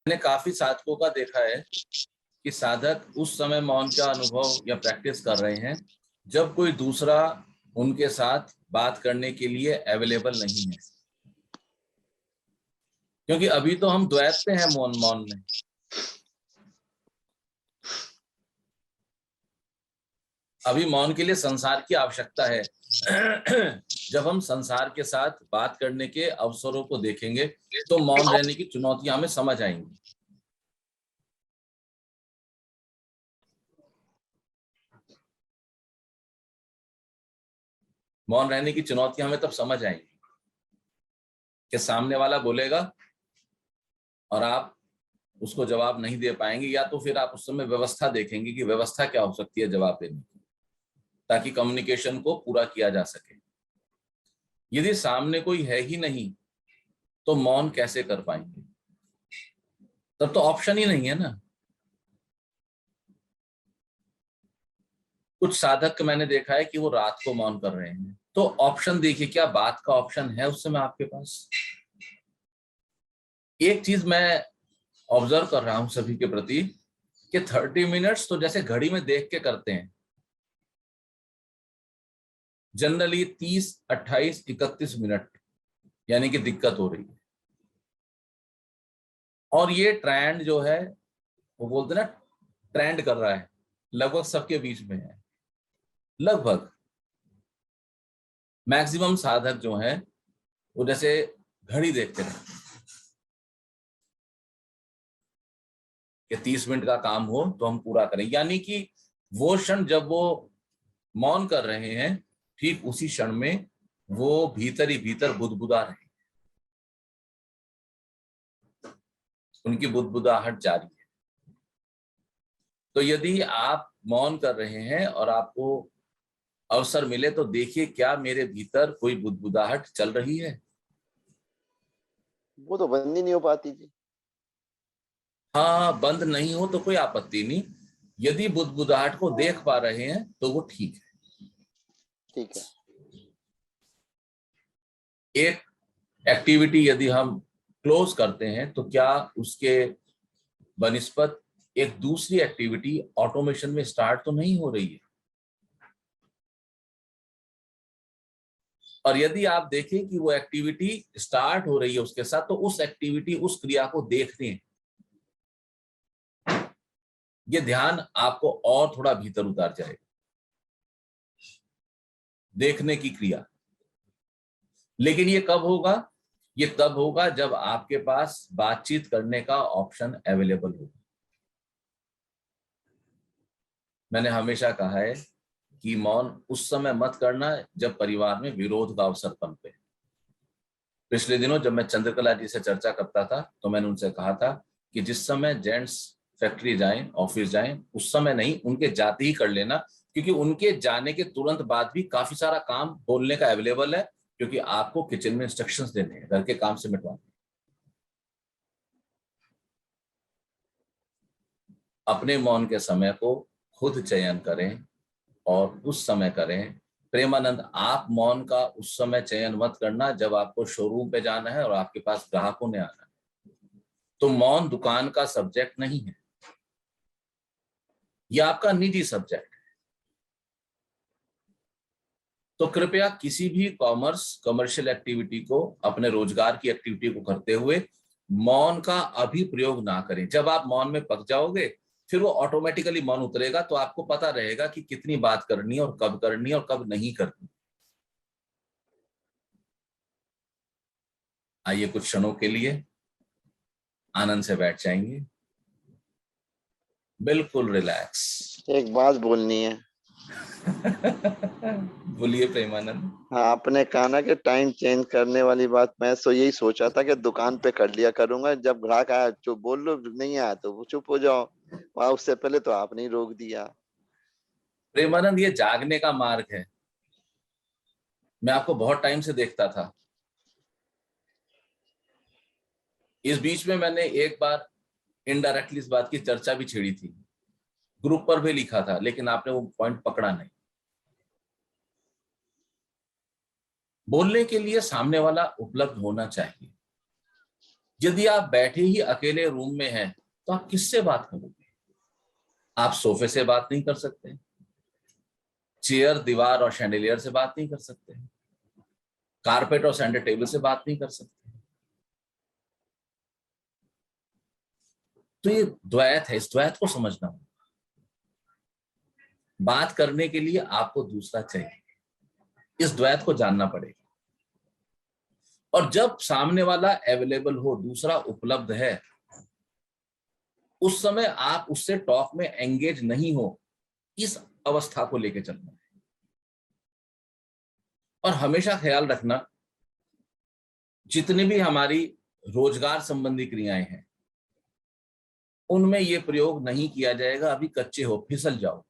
मैंने काफी साधकों का देखा है कि साधक उस समय मौन का अनुभव या प्रैक्टिस कर रहे हैं जब कोई दूसरा उनके साथ बात करने के लिए अवेलेबल नहीं है, क्योंकि अभी तो हम द्वैत पे हैं मौन मौन में। अभी मौन के लिए संसार की आवश्यकता है। जब हम संसार के साथ बात करने के अवसरों को देखेंगे तो मौन रहने की चुनौतियां हमें समझ आएंगी। मौन रहने की चुनौतियां हमें तब समझ आएंगी कि सामने वाला बोलेगा और आप उसको जवाब नहीं दे पाएंगे, या तो फिर आप उस समय व्यवस्था देखेंगे कि व्यवस्था क्या हो सकती है जवाब देने की, ताकि कम्युनिकेशन को पूरा किया जा सके। यदि सामने कोई है ही नहीं तो मौन कैसे कर पाएंगे? तब तो ऑप्शन ही नहीं है ना। कुछ साधक मैंने देखा है कि वो रात को मौन कर रहे हैं, तो ऑप्शन देखिए, क्या बात का ऑप्शन है उस समय आपके पास? एक चीज मैं ऑब्जर्व कर रहा हूं सभी के प्रति कि 30 मिनट्स तो जैसे घड़ी में देख के करते हैं, जनरली 30, 28, 31 मिनट यानी कि दिक्कत हो रही है। और ये ट्रेंड जो है वो बोलते ना, ट्रेंड कर रहा है, लगभग सबके बीच में है। लगभग मैक्सिमम साधक जो हैं वो जैसे घड़ी देखते रहे कि 30 मिनट का काम हो तो हम पूरा करें, यानी कि वो क्षण जब वो मौन कर रहे हैं ठीक उसी क्षण में वो भीतर ही भीतर बुदबुदा रहे, उनकी बुदबुदाहट जारी है। तो यदि आप मौन कर रहे हैं और आपको अवसर मिले तो देखिए क्या मेरे भीतर कोई बुदबुदाहट चल रही है। वो तो बंद ही नहीं हो पाती थी। हाँ, बंद नहीं हो तो कोई आपत्ति नहीं, यदि बुदबुदाहट को देख पा रहे हैं तो वो ठीक है। ठीक है। एक एक्टिविटी यदि हम क्लोज करते हैं तो क्या उसके बनिस्पत एक दूसरी एक्टिविटी ऑटोमेशन में स्टार्ट तो नहीं हो रही है? और यदि आप देखें कि वो एक्टिविटी स्टार्ट हो रही है उसके साथ, तो उस एक्टिविटी, उस क्रिया को देखते हैं, ये ध्यान आपको और थोड़ा भीतर उतार जाएगा, देखने की क्रिया। लेकिन ये कब होगा? ये तब होगा जब आपके पास बातचीत करने का ऑप्शन अवेलेबल होगा। मैंने हमेशा कहा है कि मौन उस समय मत करना जब परिवार में विरोध का अवसर पनपे। पिछले दिनों जब मैं चंद्रकला जी से चर्चा करता था तो मैंने उनसे कहा था कि जिस समय जेंट्स फैक्ट्री जाएं, ऑफिस जाएं, उस समय नहीं, उनके जाते ही कर लेना, क्योंकि उनके जाने के तुरंत बाद भी काफी सारा काम बोलने का अवेलेबल है, क्योंकि आपको किचन में इंस्ट्रक्शंस देने हैं, घर के काम से मिटवाने। अपने मौन के समय को खुद चयन करें और उस समय करें। प्रेमानंद, आप मौन का उस समय चयन मत करना जब आपको शोरूम पे जाना है और आपके पास ग्राहकों ने आना है। तो मौन दुकान का सब्जेक्ट नहीं है, यह आपका निजी सब्जेक्ट है। तो कृपया किसी भी कमर्शियल एक्टिविटी को, अपने रोजगार की एक्टिविटी को करते हुए मौन का अभी प्रयोग ना करें। जब आप मौन में पक जाओगे फिर वो ऑटोमेटिकली मौन उतरेगा, तो आपको पता रहेगा कि कितनी बात करनी है और कब नहीं करनी। आइए कुछ क्षणों के लिए आनंद से बैठ जाएंगे, बिल्कुल रिलैक्स। एक बात बोलनी है। बोलिए प्रेमानंद। हाँ, आपने कहा ना कि टाइम चेंज करने वाली बात, मैं तो यही सोचा था कि दुकान पे कर लिया करूंगा, जब ग्राहक आया चुप बोल लो, नहीं आया तो वो चुप हो जाओ। वहां उससे पहले तो आपने ही रोक दिया। प्रेमानंद, ये जागने का मार्ग है। मैं आपको बहुत टाइम से देखता था। इस बीच में मैंने एक बार इनडायरेक्टली इस बात की चर्चा भी छेड़ी थी, ग्रुप पर भी लिखा था, लेकिन आपने वो पॉइंट पकड़ा नहीं। बोलने के लिए सामने वाला उपलब्ध होना चाहिए। यदि आप बैठे ही अकेले रूम में हैं तो आप किससे बात करोगे? आप सोफे से बात नहीं कर सकते, चेयर, दीवार और शैंडिलियर से बात नहीं कर सकते, कारपेट और सेंटर टेबल से बात नहीं कर सकते। तो ये द्वैत है, इस द्वैत को समझना होगा। बात करने के लिए आपको दूसरा चाहिए, इस द्वैत को जानना पड़ेगा। और जब सामने वाला अवेलेबल हो, दूसरा उपलब्ध है, उस समय आप उससे टॉक में एंगेज नहीं हो, इस अवस्था को लेकर चलना है। और हमेशा ख्याल रखना, जितनी भी हमारी रोजगार संबंधी क्रियाएं हैं उनमें यह प्रयोग नहीं किया जाएगा। अभी कच्चे हो, फिसल जाओगे।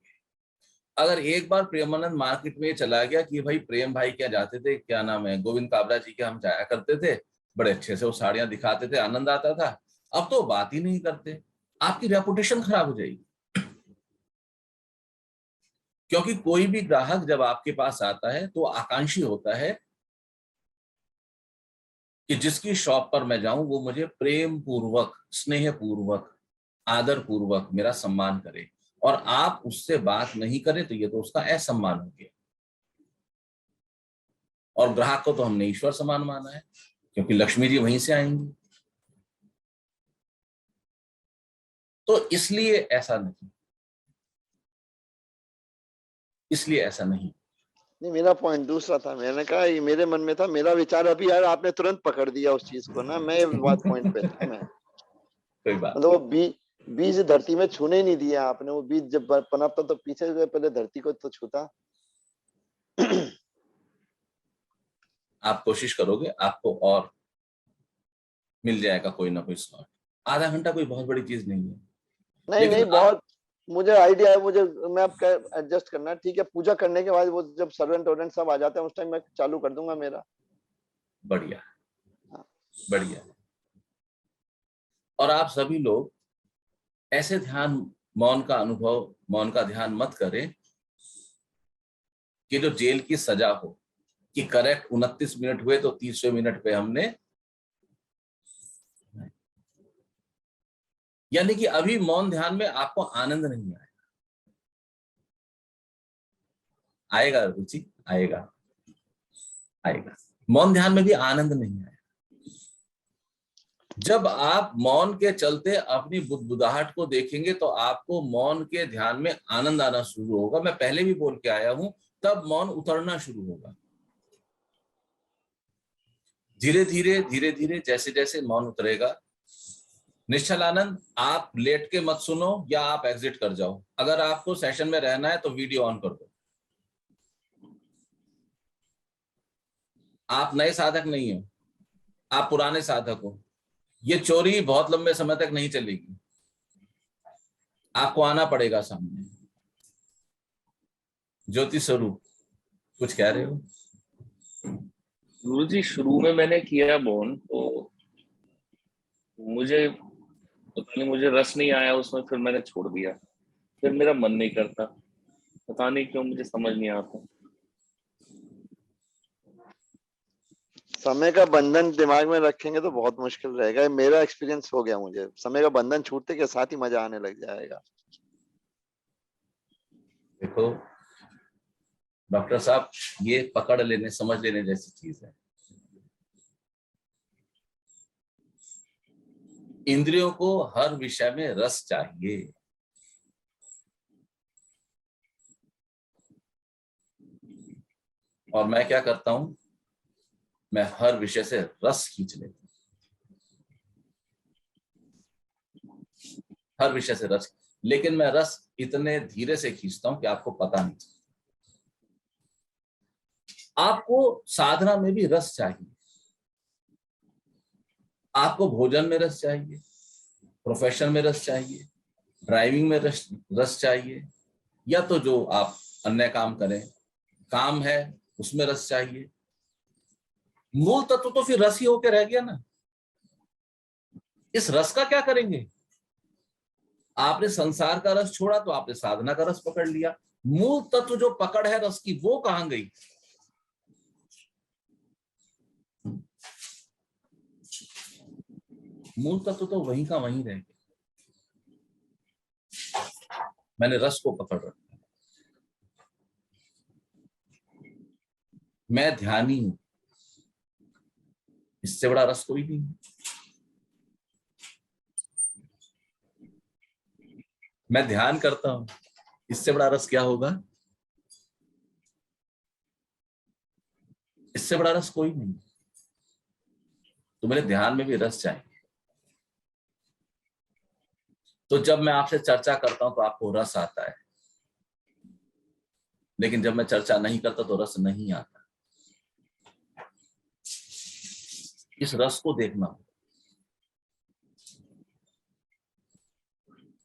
अगर एक बार प्रेमानंद मार्केट में चला गया कि भाई प्रेम भाई क्या जाते थे, क्या नाम है, गोविंद काबरा जी के हम जाया करते थे, बड़े अच्छे से वो साड़ियां दिखाते थे, आनंद आता था, अब तो बात ही नहीं करते, आपकी रेपुटेशन खराब हो जाएगी। क्योंकि कोई भी ग्राहक जब आपके पास आता है तो आकांक्षी होता है कि जिसकी शॉप पर मैं जाऊं वो मुझे प्रेम पूर्वक, स्नेह पूर्वक, आदर पूर्वक मेरा सम्मान करे, और आप उससे बात नहीं करें तो ये तो उसका असम्मान हो गया। और ग्राहक को तो हमने ईश्वर समान माना है, क्योंकि लक्ष्मी जी वहीं से आएंगी। तो इसलिए ऐसा नहीं। नहीं, मेरा पॉइंट दूसरा था। मैंने कहा ये मेरे मन में था, मेरा विचार अभी यार आपने तुरंत पकड़ दिया उस चीज को ना। मैं बात पॉइंट पे था मैं। कोई बात मतलब वो बीज धरती में छूने ही नहीं दिया आपने। वो बीज जब पनपता तो पीछे से पहले धरती को तो छूता। आप कोशिश करोगे, आपको और मिल जाएगा कोई ना कोई स्लॉट। आधा घंटा कोई बहुत बड़ी चीज नहीं है। नहीं लेकिन नहीं, बहुत मुझे आइडिया है। मुझे मैं अब एडजस्ट करना है। ठीक है, पूजा करने के बाद वो जब सर्वेंट वर्वेंट सब आ जाते हैं उस टाइम मैं चालू कर दूंगा मेरा। बढ़िया, हाँ। बढ़िया। और आप सभी लोग ऐसे ध्यान, मौन का अनुभव, मौन का ध्यान मत करें कि जो जेल की सजा हो कि करेक्ट 29 मिनट हुए तो 30वें मिनट पे हमने, यानी कि अभी मौन ध्यान में आपको आनंद नहीं आएगा। आएगा रुचि, आएगा, आएगा। मौन ध्यान में भी आनंद नहीं आएगा। जब आप मौन के चलते अपनी बुदबुदाहट को देखेंगे तो आपको मौन के ध्यान में आनंद आना शुरू होगा। मैं पहले भी बोल के आया हूं, तब मौन उतरना शुरू होगा। धीरे धीरे धीरे धीरे जैसे जैसे मौन उतरेगा, निश्चल आनंद, आप लेट के मत सुनो या आप एग्जिट कर जाओ। अगर आपको सेशन में रहना है तो वीडियो ऑन कर दो। आप नए साधक नहीं हो, आप पुराने साधक हो। ये चोरी बहुत लंबे समय तक नहीं चलेगी, आपको आना पड़ेगा सामने। ज्योति स्वरूप कुछ कह रहे हो? गुरु जी, शुरू में मैंने किया मौन तो मुझे पता नहीं, मुझे रस नहीं आया उसमें, फिर मैंने छोड़ दिया। फिर मेरा मन नहीं करता, पता नहीं क्यों, मुझे समझ नहीं आता। समय का बंधन दिमाग में रखेंगे तो बहुत मुश्किल रहेगा। मेरा एक्सपीरियंस हो गया। मुझे समय का बंधन छूटते के साथ ही मजा आने लग जाएगा। देखो डॉक्टर साहब, ये पकड़ लेने, समझ लेने जैसी चीज है। इंद्रियों को हर विषय में रस चाहिए। और मैं क्या करता हूं, मैं हर विषय से रस खींच लेता हूं। हर विषय से रस, लेकिन मैं रस इतने धीरे से खींचता हूं कि आपको पता नहीं चलता। आपको साधना में भी रस चाहिए, आपको भोजन में रस चाहिए, प्रोफेशन में रस चाहिए, ड्राइविंग में रस चाहिए, या तो जो आप अन्य काम करें, काम है उसमें रस चाहिए। मूल तत्व तो फिर रस ही होके रह गया ना। इस रस का क्या करेंगे? आपने संसार का रस छोड़ा तो आपने साधना का रस पकड़ लिया। मूल तत्व जो पकड़ है रस की, वो कहां गई? मूल तत्व तो वहीं का वहीं रह गया। मैंने रस को पकड़ रखा। मैं ध्यानी हूं, इससे बड़ा रस कोई नहीं है। मैं ध्यान करता हूं, इससे बड़ा रस क्या होगा? इससे बड़ा रस कोई नहीं। तो मेरे ध्यान में भी रस चाहिए। तो जब मैं आपसे चर्चा करता हूं तो आपको रस आता है, लेकिन जब मैं चर्चा नहीं करता तो रस नहीं आता। इस रस को देखना।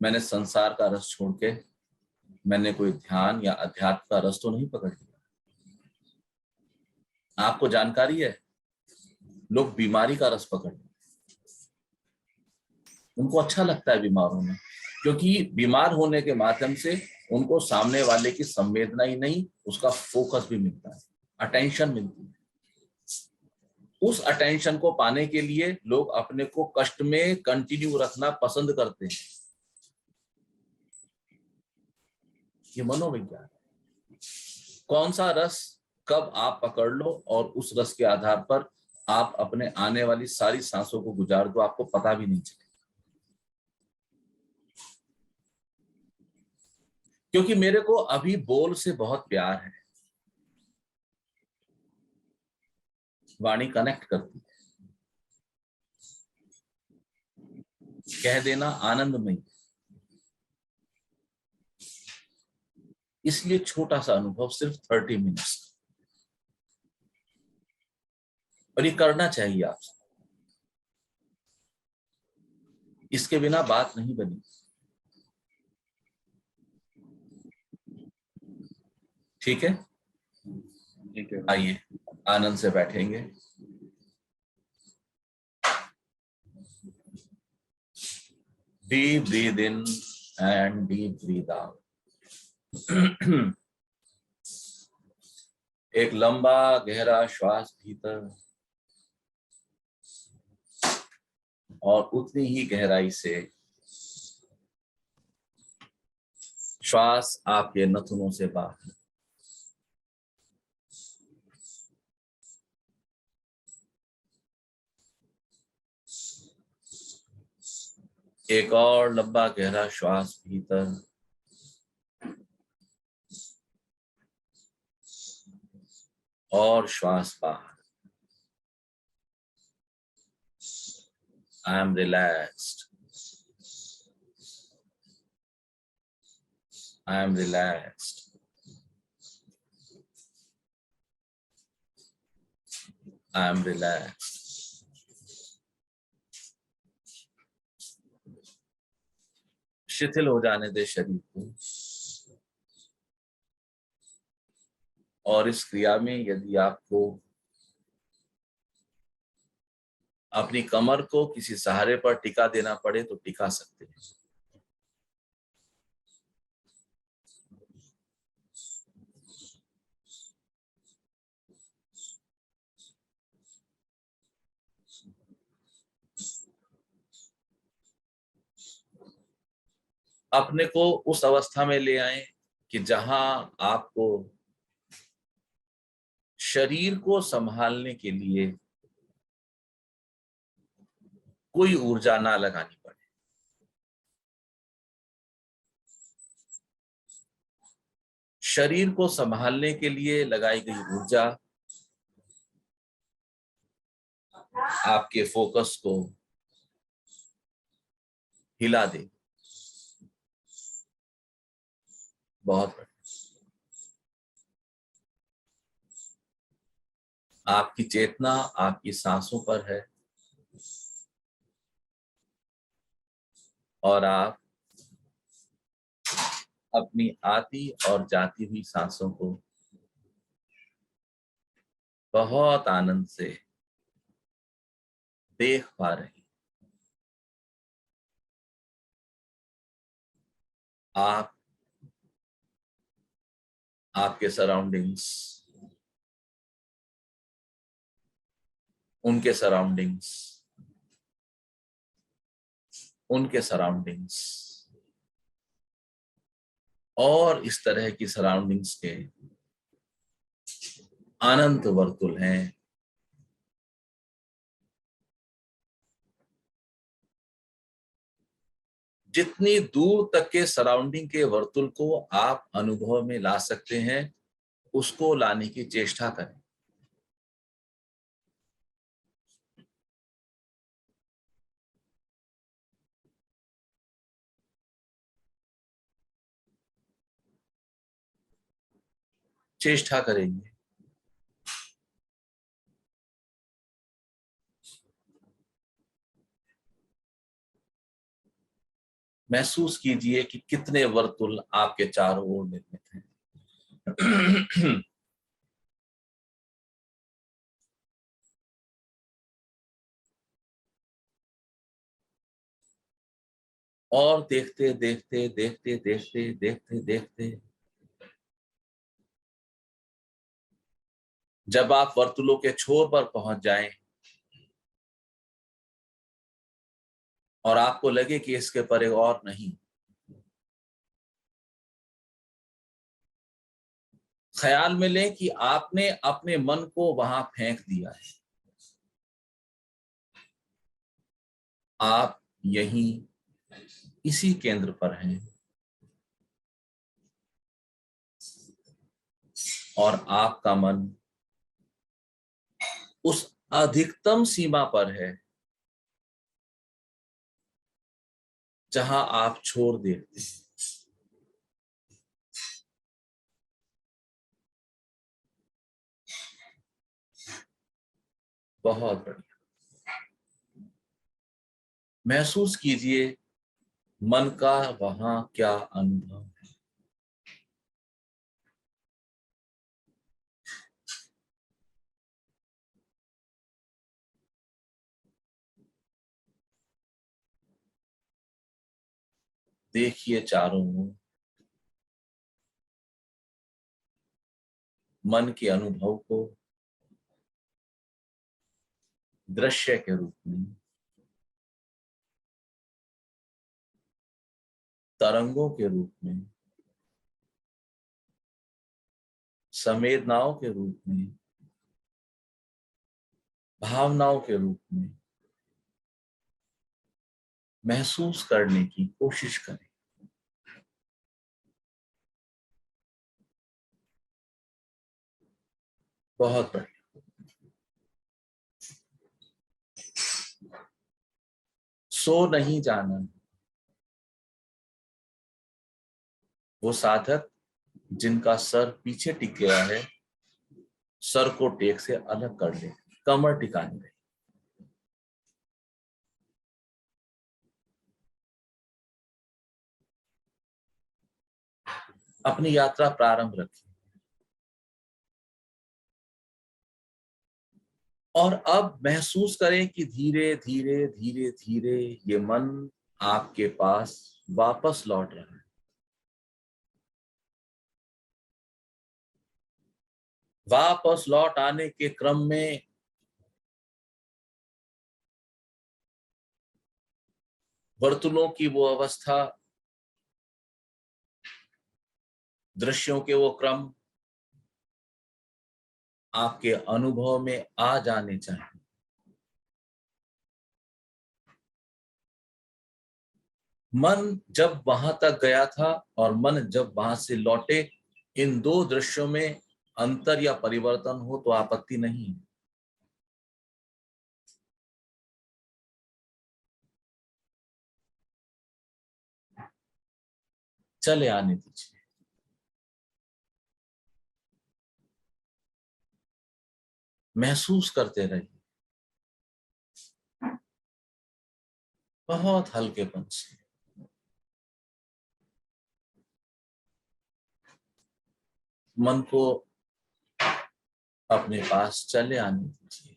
मैंने संसार का रस छोड़ के मैंने कोई ध्यान या अध्यात्म का रस तो नहीं पकड़ लिया। आपको जानकारी है, लोग बीमारी का रस पकड़ लेते, उनको अच्छा लगता है बीमार होना, क्योंकि बीमार होने के माध्यम से उनको सामने वाले की संवेदना ही नहीं, उसका फोकस भी मिलता है, अटेंशन मिलती है। उस अटेंशन को पाने के लिए लोग अपने को कष्ट में कंटिन्यू रखना पसंद करते हैं। ये मनोविज्ञान है। कौन सा रस कब आप पकड़ लो और उस रस के आधार पर आप अपने आने वाली सारी सांसों को गुजार दो, आपको पता भी नहीं चले। क्योंकि मेरे को अभी बोल से बहुत प्यार है। वाणी कनेक्ट करती है, कह देना आनंदमय। इसलिए छोटा सा अनुभव, सिर्फ 30 मिनट्स, और ये करना चाहिए आपसे। इसके बिना बात नहीं बनी। ठीक है, ठीक है। आइए आनंद से बैठेंगे। Deep breathe in and deep breathe out. एक लंबा गहरा श्वास भीतर और उतनी ही गहराई से श्वास आपके नथुनों से बाहर। एक और लंबा गहरा श्वास भीतर और श्वास बाहर। I am relaxed. I am relaxed. I am relaxed. शिथिल हो जाने दे शरीर को। और इस क्रिया में यदि आपको अपनी कमर को किसी सहारे पर टिका देना पड़े तो टिका सकते हैं। अपने को उस अवस्था में ले आए कि जहां आपको शरीर को संभालने के लिए कोई ऊर्जा ना लगानी पड़े। शरीर को संभालने के लिए लगाई गई ऊर्जा आपके फोकस को हिला दे। बहुत बढ़िया। आपकी चेतना आपकी सांसों पर है और आप अपनी आती और जाती हुई सांसों को बहुत आनंद से देख पा रहे हैं। आप आपके सराउंडिंग्स, उनके सराउंडिंग्स, उनके सराउंडिंग्स और इस तरह की सराउंडिंग्स के अनंत वर्तुल हैं। जितनी दूर तक के सराउंडिंग के वर्तुल को आप अनुभव में ला सकते हैं, उसको लाने की चेष्टा करें। चेष्टा करेंगे। महसूस कीजिए कि कितने वर्तुल आपके चारों ओर निर्मित हैं। और देखते देखते देखते देखते देखते देखते जब आप वर्तुलों के छोर पर पहुंच जाएं और आपको लगे कि इसके परे और नहीं, ख्याल में लें कि आपने अपने मन को वहां फेंक दिया है। आप यहीं इसी केंद्र पर हैं और आपका मन उस अधिकतम सीमा पर है जहां आप छोड़ देते हैं। बहुत बढ़िया। महसूस कीजिए मन का वहां क्या अनुभव है। देखिए चारों ओर मन के अनुभव को दृश्य के रूप में, तरंगों के रूप में, संवेदनाओं के रूप में, भावनाओं के रूप में महसूस करने की कोशिश करें। बहुत बढ़िया। सो नहीं जाना। वो साधक जिनका सर पीछे टिक गया है, सर को टेक से अलग कर ले, कमर टिकाने रहे। अपनी यात्रा प्रारंभ रखें और अब महसूस करें कि धीरे धीरे धीरे धीरे ये मन आपके पास वापस लौट रहा है। वापस लौट आने के क्रम में वर्तुलों की वो अवस्था, दृश्यों के वो क्रम आपके अनुभव में आ जाने चाहिए। मन जब वहां तक गया था और मन जब वहां से लौटे, इन दो दृश्यों में अंतर या परिवर्तन हो तो आपत्ति नहीं है। चले आने दीजिए। महसूस करते रहिए बहुत हल्केपन से। मन को अपने पास चले आने दीजिए।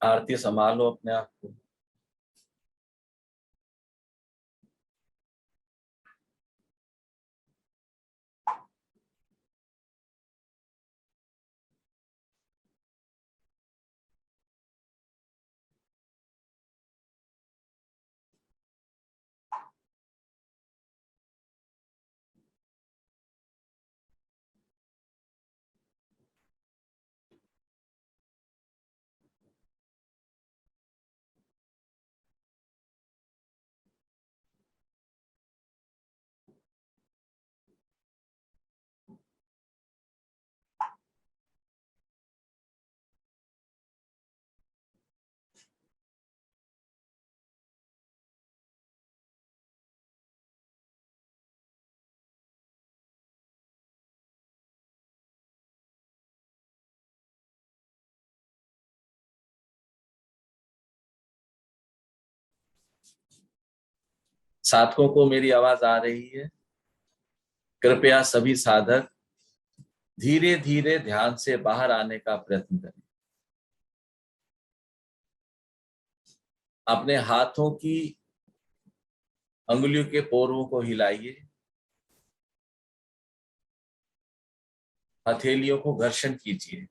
आरती संभालो अपने आप को। साधकों को मेरी आवाज आ रही है? कृपया सभी साधक धीरे धीरे ध्यान से बाहर आने का प्रयत्न करें। अपने हाथों की अंगुलियों के पोरों को हिलाइए, हथेलियों को घर्षण कीजिए।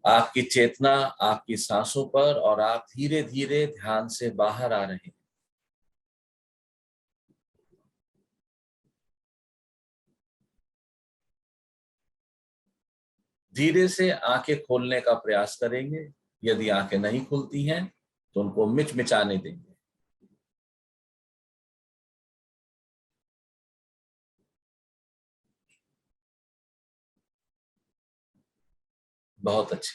आपकी चेतना आपकी सांसों पर और आप धीरे धीरे ध्यान से बाहर आ रहे हैं। धीरे से आंखें खोलने का प्रयास करेंगे। यदि आंखें नहीं खुलती हैं तो उनको मिचमिचाने देंगे। बहुत अच्छे।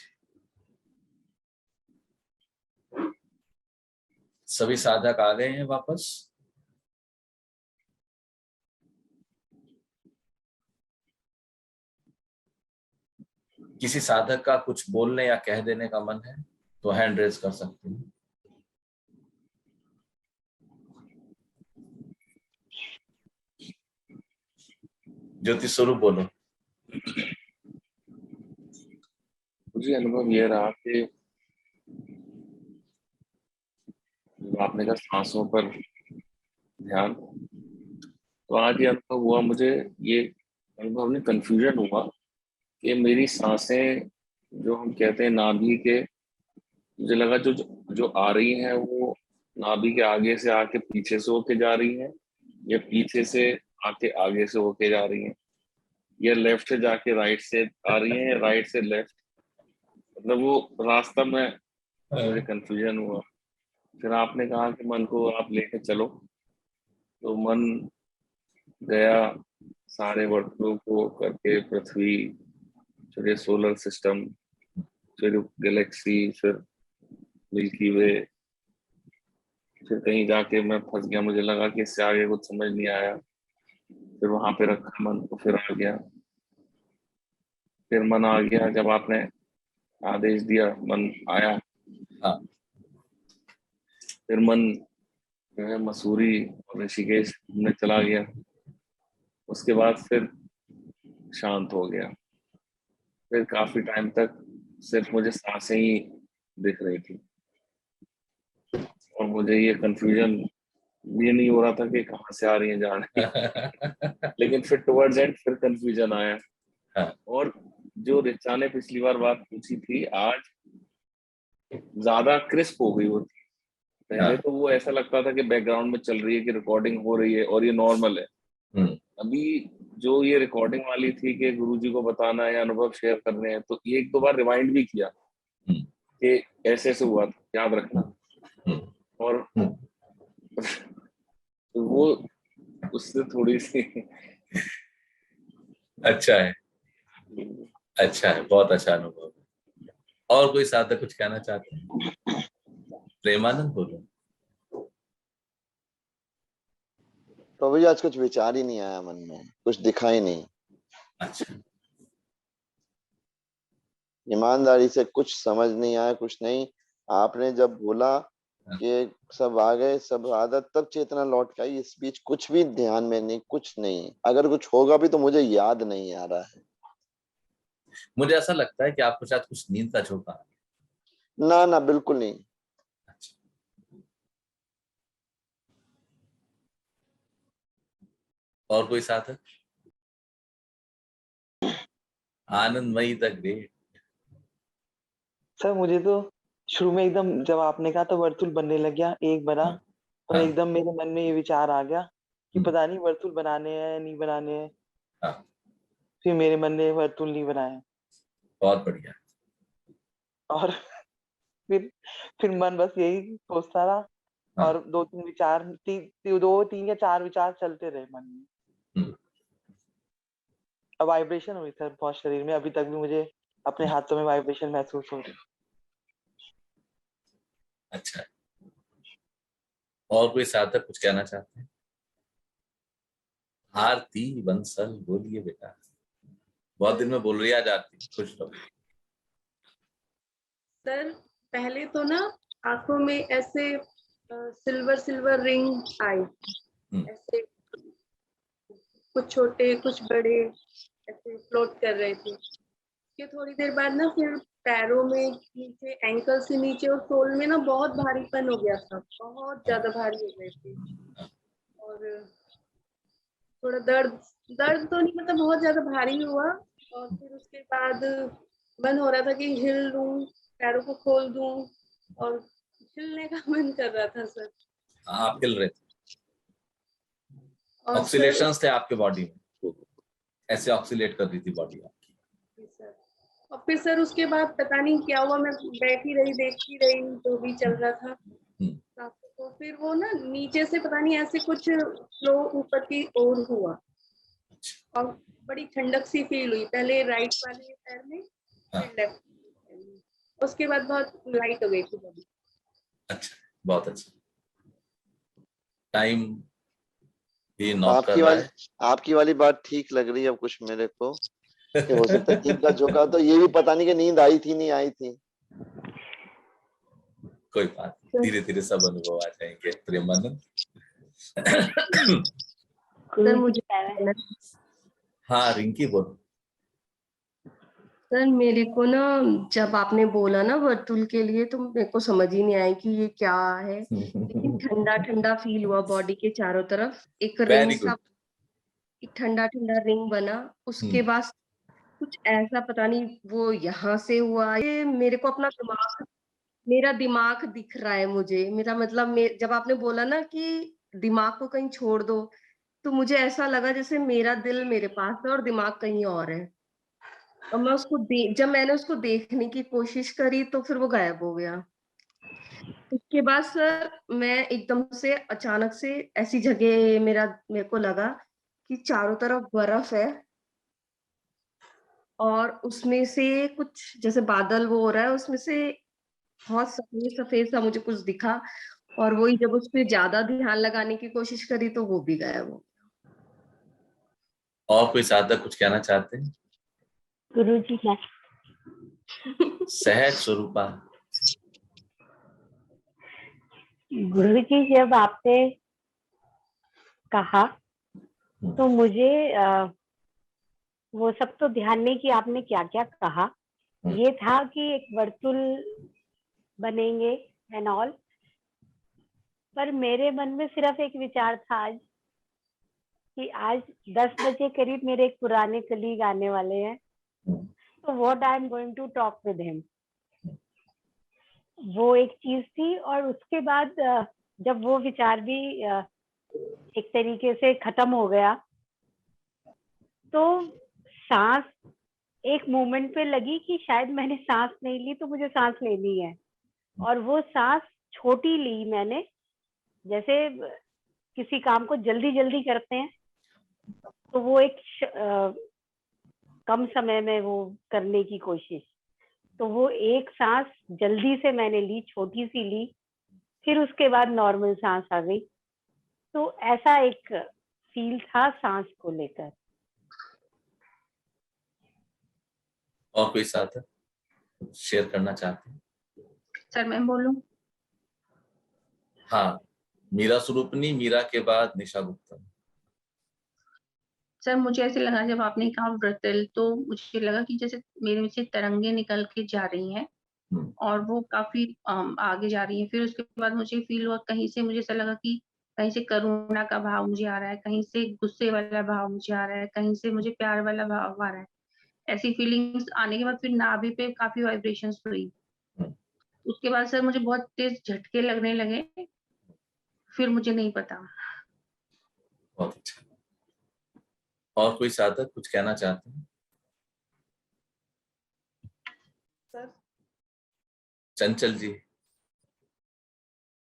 सभी साधक आ गए हैं वापस। किसी साधक का कुछ बोलने या कह देने का मन है तो हैंड रेज कर सकते हैं। ज्योति स्वरूप बोलो। मुझे अनुभव यह रहा कि जब आपने कहा सांसों पर ध्यान, तो आज ये अनुभव हुआ मुझे, ये अनुभव में कंफ्यूजन हुआ कि मेरी सांसें जो हम कहते हैं नाभि के, मुझे लगा जो जो आ रही हैं वो नाभि के आगे से आके पीछे से होके जा रही हैं या पीछे से आके आगे से होके जा रही हैं। या लेफ्ट से जाके राइट से आ रही है या राइट से लेफ्ट, मतलब वो रास्ता में मुझे कंफ्यूजन हुआ। फिर आपने कहा कि मन को आप लेके चलो, तो मन गया सारे वर्तुलों को करके, पृथ्वी, फिर ये सोलर सिस्टम, फिर गैलेक्सी, फिर मिल्की वे, फिर कहीं जाके मैं फंस गया, मुझे लगा कि इससे आगे कुछ समझ नहीं आया। फिर वहां पे रखा मन को, फिर आ गया, फिर मन आ गया जब आपने आदेश दिया, मन आया। हाँ। फिर मन जो है मसूरी और ऋषिकेश में चला गया। उसके बाद फिर शांत हो गया। फिर काफी टाइम तक सिर्फ मुझे सांसें ही दिख रही थी, और मुझे ये कंफ्यूजन ये नहीं हो रहा था कि कहाँ से आ रही है, जा रही है। लेकिन फिर टुवर्ड्स एंड फिर कंफ्यूजन आया। हाँ। और जो रिचा ने पिछली बार बात पूछी थी, आज ज्यादा क्रिस्प हो गई वो थी। पहले हाँ। तो वो ऐसा लगता था कि बैकग्राउंड में चल रही है, कि रिकॉर्डिंग हो रही है और ये नॉर्मल है। अभी जो ये रिकॉर्डिंग वाली थी कि गुरुजी को बताना है, अनुभव शेयर करने हैं, तो एक दो बार रिवाइंड भी किया कि ऐसे ऐसे हुआ था, याद रखना। और तो वो उससे थोड़ी सी अच्छा है, अच्छा है, बहुत अच्छा अनुभव। और कोई साथक कुछ कहना चाहते हैं? प्रेमानंद बोलो। प्रभु जी आज कुछ विचार ही नहीं आया मन में, कुछ दिखा ही नहीं। अच्छा। ईमानदारी से कुछ समझ नहीं आया, कुछ नहीं। आपने जब बोला कि सब आ गए, सब आदत, तब चेतना लौट के आई। इस बीच कुछ भी ध्यान में नहीं, कुछ नहीं। अगर कुछ होगा भी तो मुझे याद नहीं आ रहा है। मुझे ऐसा लगता है कि आपको शायद कुछ नींद का झोंका आ ना ना, बिल्कुल नहीं। गया। अच्छा। और कोई साथक? आनंदमयी द ग्रेट। सर मुझे तो शुरू में एकदम जब आपने कहा तो वर्तुल बनने लग गया, एक बना। और हाँ। एकदम मेरे मन में ये विचार आ गया कि हम्म। पता नहीं वर्तुल बनाने हैं या नहीं बनाने हैं। हाँ। फिर मेरे मन ने वर्तुल नहीं बनाए। बहुत बढ़िया। और फिर फिर मन बस यही सोचता रहा। हाँ। और दो तीन विचार, दो तीन या चार विचार चलते रहे मन में। हम्म। अब वाइब्रेशन हुई सर बहुत शरीर में, अभी तक भी मुझे अपने हाथों में वाइब्रेशन महसूस हो रही। अच्छा है। और कोई साथक कुछ कहना चाहते हैं? आरती बंसल बोलिए बेटा। बहुत दिन में बोल रही है आज आरती, खुश रहो। सर पहले तो ना आंखों में ऐसे सिल्वर सिल्वर रिंग आई, ऐसे कुछ छोटे कुछ बड़े ऐसे फ्लोट कर रहे थे। फिर थोड़ी देर बाद ना फिर पैरों में नीचे, एंकल से नीचे और सोल में ना बहुत भारीपन हो गया था, बहुत ज्यादा भारी हो गए थे। और थोड़ा दर्द दर्द तो नहीं, मतलब बहुत ज्यादा भारी हुआ। और फिर उसके बाद मन हो रहा था कि हिल लूं, पैरों को खोल दूं, और हिलने का मन कर रहा था सर। आप हिल रहे थे, और ऑक्सीलेशंस थे आपके बॉडी में, ऐसे ऑक्सीलेट कर रही थी बॉडी आपकी। सर और फिर सर उसके बाद पता नहीं क्या हुआ, मैं बैठी रही, देखती रही, जो भी चल रहा था। तो फिर वो ना नीचे से पता नहीं ऐसे कुछ फ्लो ऊपर की ओर हुआ, और बड़ी ठंडक सी फील हुई, पहले राइट वाले पैर में, फिर लेफ्ट। उसके बाद बहुत लाइट हो गई थी बॉडी। अच्छा, बहुत अच्छा। टाइम भी नॉक कर रहा है। आपकी वाली बात ठीक लग रही है अब कुछ मेरे को। कि हो सकता है नींद का झोंका, तो ये भी पता नहीं कि नींद आई थी नहीं आई थी। कोई बात नहीं, धीरे धीरे सब अनुभव आ जाएंगे प्रेमानंद। सर मुझे हाँ रिंकी बोलो। सर मेरे को ना, जब आपने बोला ना वर्तुल के लिए, तो मेरे को समझ ही नहीं आया कि ये क्या है। लेकिन ठंडा ठंडा फील हुआ बॉडी के चारों तरफ, एक रिंग वेरी सा, गुड। एक ठंडा ठंडा रिंग बना। उसके बाद कुछ ऐसा पता नहीं वो यहाँ से हुआ, ये मेरे को अपना दिमाग, मेरा दिमाग दिख रहा है मुझे। मेरा मतलब जब आपने बोला ना कि दिमाग को कहीं छोड़ दो, तो मुझे ऐसा लगा जैसे मेरा दिल मेरे पास है और दिमाग कहीं और है। और मैं जब मैंने उसको देखने की कोशिश करी तो फिर वो गायब हो गया। उसके बाद सर मैं एकदम से अचानक से ऐसी जगह मेरे को लगा कि चारों तरफ बर्फ है और उसमें से कुछ जैसे बादल वो हो रहा है, उसमें से बहुत सफेद सफेद सा मुझे कुछ दिखा। और वही जब उस पे ज्यादा ध्यान लगाने की कोशिश करी तो वो भी गायब हो। और कोई साधक कुछ कहना चाहते हैं? गुरुजी मैं सहज स्वरूपा। गुरुजी जब आपने कहा तो मुझे वो सब तो ध्यान नहीं कि आपने क्या क्या कहा। ये था कि एक वर्तुल बनेंगे एंड ऑल, पर मेरे मन में सिर्फ एक विचार था आज कि आज 10 बजे करीब मेरे एक पुराने कलीग आने वाले हैं, तो what I am going to talk with him, वो एक चीज थी। और उसके बाद जब वो विचार भी एक तरीके से खत्म हो गया तो सांस एक मोमेंट पे लगी कि शायद मैंने सांस नहीं ली तो मुझे सांस लेनी है, और वो सांस छोटी ली मैंने, जैसे किसी काम को जल्दी जल्दी करते हैं तो वो एक कम समय में वो करने की कोशिश, तो वो एक सांस जल्दी से मैंने ली, छोटी सी ली, फिर उसके बाद नॉर्मल सांस आ गई। तो ऐसा एक फील था सांस को लेकर। और कोई साधक शेयर करना चाहते हैं? सर मैं बोलूं? हाँ, मीरा स्वरूपनी, मीरा के बाद निशा गुप्ता। सर मुझे ऐसे लगा जब आपने कहा व्रतल, तो मुझे लगा कि जैसे मेरे में से तरंगे निकल के जा रही हैं और वो काफी आगे जा रही हैं। फिर उसके बाद मुझे फील हुआ, कहीं से मुझे ऐसा लगा कि कहीं से करुणा का भाव मुझे आ रहा है, कहीं से गुस्से वाला भाव मुझे आ रहा है, कहीं से मुझे प्यार वाला भाव आ रहा है। ऐसी फीलिंग्स आने के बाद फिर नाभि पे काफी वाइब्रेशंस हुई। उसके बाद सर मुझे बहुत तेज झटके लगने लगे, फिर मुझे नहीं पता। बहुत अच्छा। और कोई साधक कुछ कहना चाहते हैं? सर चंचल जी?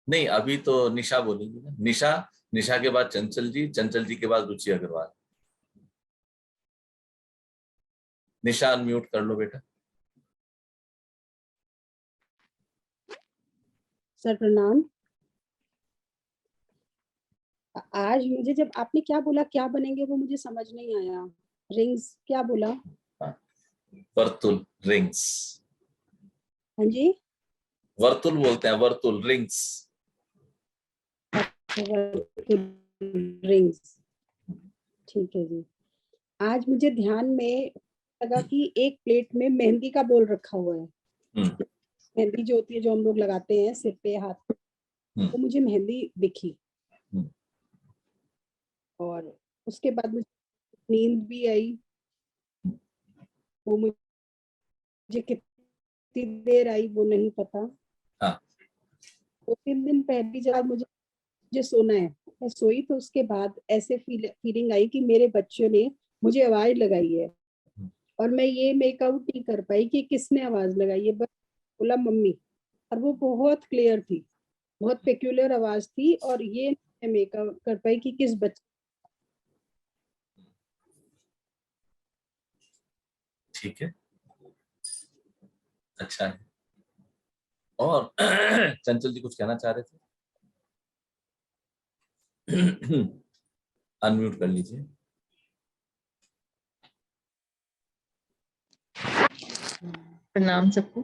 नहीं, अभी तो निशा बोलेंगी ना। निशा, निशा के बाद चंचल जी, चंचल जी के बाद रुचि अग्रवाल। निशा अनम्यूट कर लो बेटा। सर प्रणाम। आज मुझे जब आपने क्या बोला क्या बनेंगे वो मुझे समझ नहीं आया। रिंग्स क्या बोला? वर्तुल, रिंग्स। हाँ जी, वर्तुल बोलते हैं, वर्तुल, रिंग्स। रिंग्स, ठीक है जी। आज मुझे ध्यान में लगा कि एक प्लेट में मेहंदी का बोल रखा हुआ है। मेहंदी जो होती है जो हम लोग लगाते हैं सिर पे हाथ पे, तो मुझे मेहंदी दिखी। और उसके बाद मुझे नींद भी आई। वो मुझे कितनी देर आई वो नहीं पता। हाँ। 2-3 दिन पहले जब मुझे सोना है, मैं सोई तो उसके बाद ऐसे फीलिंग आई कि मेरे बच्चों ने मुझे आवाज लगाई है, और मैं ये मेकआउट नहीं कर पाई कि किसने आवाज लगाई है, बस बोला मम्मी। और वो बहुत क्लियर थी, बहुत पेक्यूलर आवाज थी, और ये मेकआउट कर पाई कि किस बच्चे। ठीक है, अच्छा है। और चंचल जी कुछ कहना चाह रहे थे? अनम्यूट कर लीजिए। प्रणाम सबको।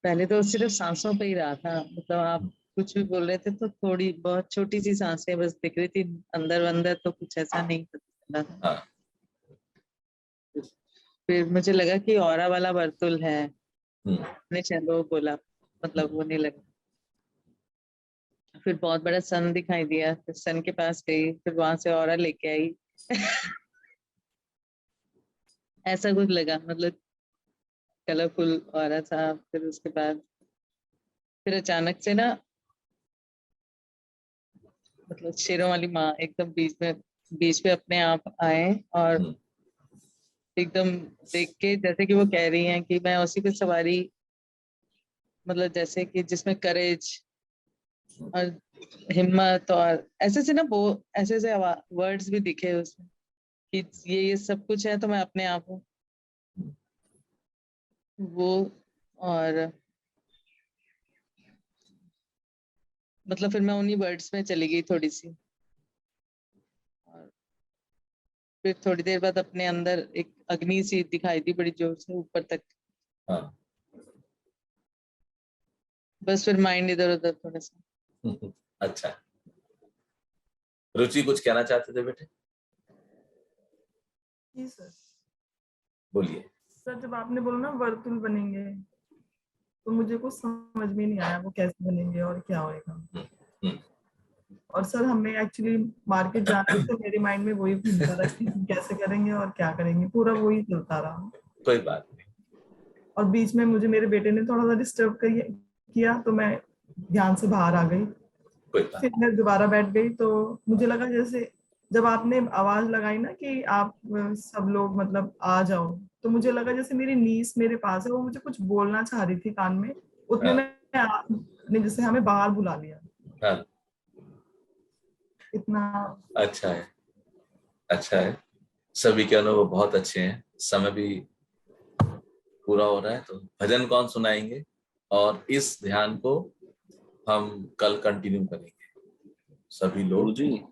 पहले तो सिर्फ सांसों पे ही रहा था, मतलब आप कुछ भी बोल रहे थे तो थोड़ी बहुत छोटी सी सांसें बस दिख रही थी, अंदर अंदर तो कुछ ऐसा नहीं पता था। फिर मुझे लगा कि ऑरा वाला वर्तुल है, ने चलो बोला, मतलब वो नहीं लगा। फिर बहुत बड़ा सन दिखाई दिया, फिर सन के पास गई, फिर वहां से ऑरा लेके आई। ऐसा कुछ लगा, मतलब कलरफुल ऑरा था। फिर उसके बाद फिर अचानक से ना मतलब शेरों वाली माँ एकदम बीच में अपने आप आए और एकदम देख के जैसे कि वो कह रही हैं कि मैं उसी पे सवारी, मतलब जैसे कि जिसमें करेज और हिम्मत और ऐसे से ना वो ऐसे से वर्ड्स भी दिखे उसमें कि ये सब कुछ है तो मैं अपने आप हूँ वो। और मतलब फिर मैं उन्हीं वर्ड्स में चली गई थोड़ी सी, और फिर थोड़ी देर बाद अपने अंदर एक अग्नि सी दिखाई दी बड़ी जोर से ऊपर तक। हाँ। बस फिर माइंड इधर उधर थोड़ा सा। अच्छा, रुचि कुछ कहना चाहते थे बेटे? जी सर। बोलिए। सर जब आपने बोला ना वर्तुल बनेंगे, तो मुझे कुछ समझ में नहीं आया वो कैसे बनेंगे और क्या होएगा। और सर हमें एक्चुअली मार्केट जाना है, तो मेरे माइंड में वही घूमता रहा कि कैसे करेंगे और क्या करेंगे, पूरा वही चलता रहा। कोई बात नहीं। और बीच में मुझे मेरे बेटे ने थोड़ा सा डिस्टर्ब किया, तो मैं ध्यान से बाहर आ गई। फिर मैं दोबारा बैठ गई, तो मुझे लगा जैसे जब आपने आवाज लगाई ना कि आप सब लोग मतलब आ जाओ, तो मुझे लगा जैसे मेरी नीस मेरे पास है, वो मुझे कुछ बोलना चाह रही थी कान में, उतने में आपने जैसे हमें बाहर बुला लिया। हाँ। इतना अच्छा है, अच्छा है। सभी के अनुभव बहुत अच्छे हैं। समय भी पूरा हो रहा है, तो भजन कौन सुनाएंगे और इस ध्यान को हम कल कंटिन्यू करेंगे सभी लोग। जी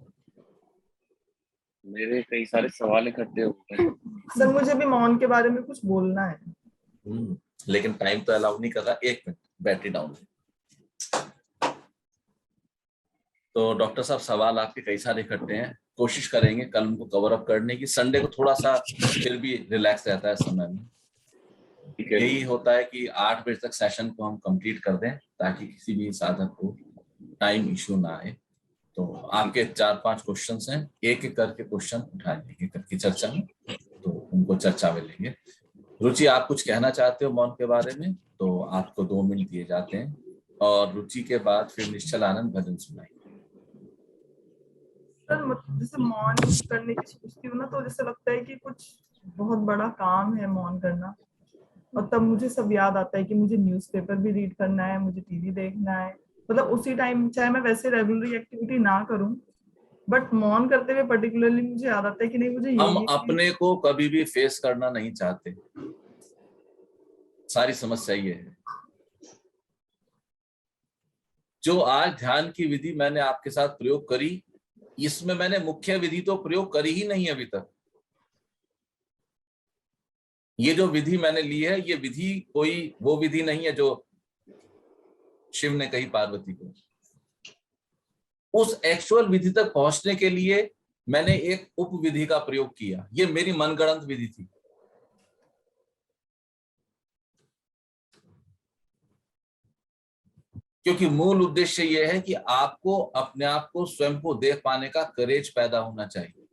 मेरे कई सारे सवाल इकट्ठे हो गए। सर मुझे भी मौन के बारे में कुछ बोलना है। लेकिन टाइम तो अलाउ नहीं कर रहा। 1 मिनट, बैटरी डाउन है। तो डॉक्टर साहब सवाल आपके कई सारे इकट्ठे हैं, कोशिश करेंगे कल उनको कवर अप करने की। संडे को थोड़ा सा फिर भी रिलैक्स रहता है समय में। यही होता है कि 8 बजे तक सेशन को हम कंप्लीट कर दें ताकि किसी भी साधक को टाइम इश्यू ना आए। तो आपके 4-5 क्वेश्चंस हैं, एक एक करके क्वेश्चन उठा लेंगे करके चर्चा में, तो उनको चर्चा में लेंगे। रुचि आप कुछ कहना चाहते हो मौन के बारे में, तो आपको 2 मिनट दिए जाते हैं, और रुचि के बाद फिर निश्चल आनंद भजन सुनाएंगे। सर जैसे मौन करने की सोचती हूँ ना, तो जैसे लगता है कि कुछ बहुत बड़ा काम है मौन करना, और तब मुझे सब याद आता है कि मुझे न्यूज़पेपर भी रीड करना है, मुझे टीवी देखना है, मतलब उसी टाइम, चाहे मैं वैसे रेगुलर एक्टिविटी ना करूं, बट मौन करते हुए पर्टिकुलरली मुझे याद आता है कि नहीं मुझे हम अपने को कभी भी फेस करना नहीं चाहते, सारी समस्या ये है। जो आज ध्यान की विधि मैंने आपके साथ प्रयोग करी, इसमें मैंने मुख्य विधि तो प्रयोग करी ही नहीं अभी तक। ये जो विधि मैंने ली है, ये विधि कोई वो विधि नहीं है जो शिव ने कही पार्वती को। उस एक्चुअल विधि तक पहुंचने के लिए मैंने एक उप विधि का प्रयोग किया। ये मेरी मनगढ़ंत विधि थी। क्योंकि मूल उद्देश्य यह है कि आपको अपने आप को, स्वयं को देख पाने का करेज पैदा होना चाहिए।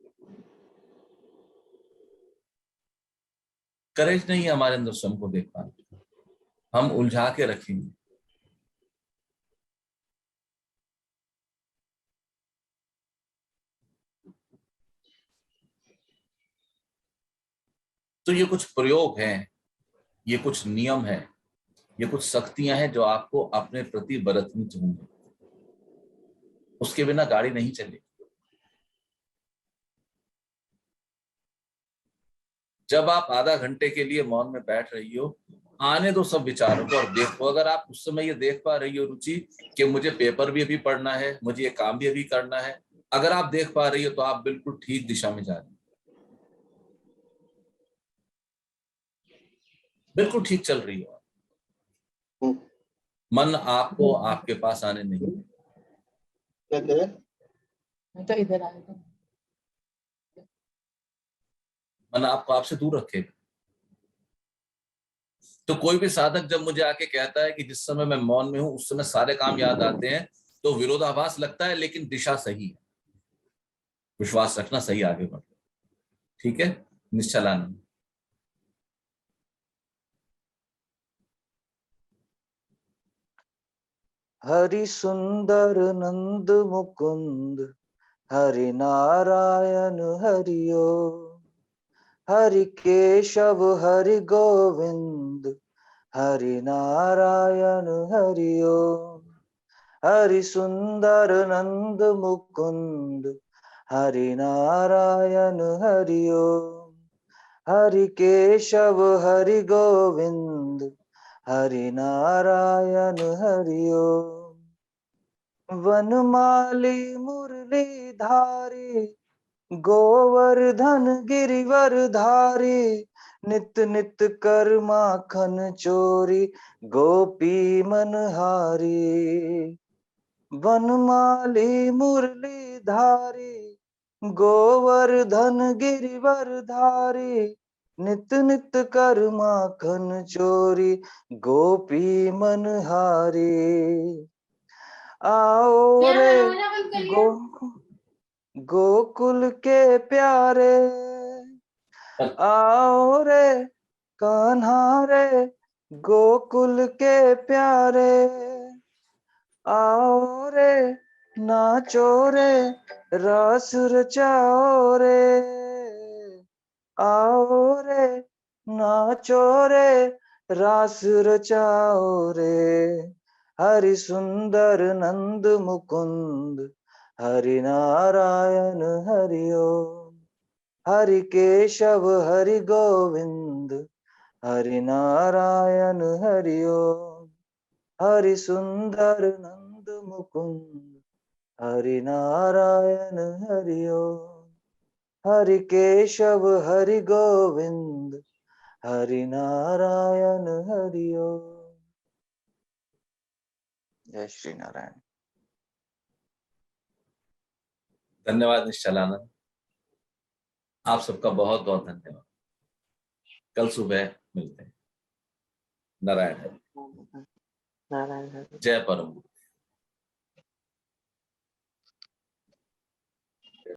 करेज नहीं है हमारे अंदर स्वयं को देख पाने, हम उलझा के रखेंगे। तो ये कुछ प्रयोग हैं, ये कुछ नियम हैं, ये कुछ शक्तियां हैं जो आपको अपने प्रति बरतनी चाहिए। उसके बिना गाड़ी नहीं चलेगी। जब आप आधा घंटे के लिए मौन में बैठ रही हो, आने दो सब विचारों को और देखो। अगर आप उस समय ये देख पा रही हो रुचि कि मुझे पेपर भी अभी पढ़ना है, मुझे ये काम भी अभी करना है, अगर आप देख पा रही हो तो आप बिल्कुल ठीक दिशा में जा रही हो, बिल्कुल ठीक चल रही हो। मन आपको आपके पास आने नहीं देगा। तो इधर आएगा, मन आपको आपसे दूर रखेगा। तो कोई भी साधक जब मुझे आके कहता है कि जिस समय मैं मौन में हूं उस समय सारे काम याद आते हैं, तो विरोधाभास लगता है, लेकिन दिशा सही है। विश्वास रखना, सही आगे बढ़। ठीक है, निश्चल आनंद। हरि सुंदर नंद मुकुंद हरि नारायण हरि ओम। हरि केशव हरि गोविंद हरि नारायण हरि ओम। हरि सुंदर नंद मुकुंद हरि नारायण हरि ओम। हरि केशव हरि गोविंद हरि नारायण हरि ओम। वनमाली मुरली धारी गोवर्धन गिरिवर धारी नित नित कर माखन चोरी गोपी मनहारी। वनमाली मुरली धारी गोवर्धन गिरिवर धारी नित नित कर माखन चोरी गोपी मनहारी। आओ रे गोकुल के प्यारे आओ रे कान्हा रे गोकुल के प्यारे आओ रे नाचो रे रस रचाओ रे आओ रे नाचो रे रस रचाओ रे। हरि सुंदर नंद मुकुंद हरि नारायण हरि ओम। हरि केशव हरि गोविंद हरि नारायण हरि ओम। हरि सुंदर नंद मुकुंद हरि नारायण हरि ओम। हरि केशव हरि गोविंद हरि नारायण हरि ओम। जय श्री नारायण। धन्यवाद निश्चलानंद, आप सबका बहुत बहुत धन्यवाद। कल सुबह मिलते हैं। नारायण। नारायण। जय परम।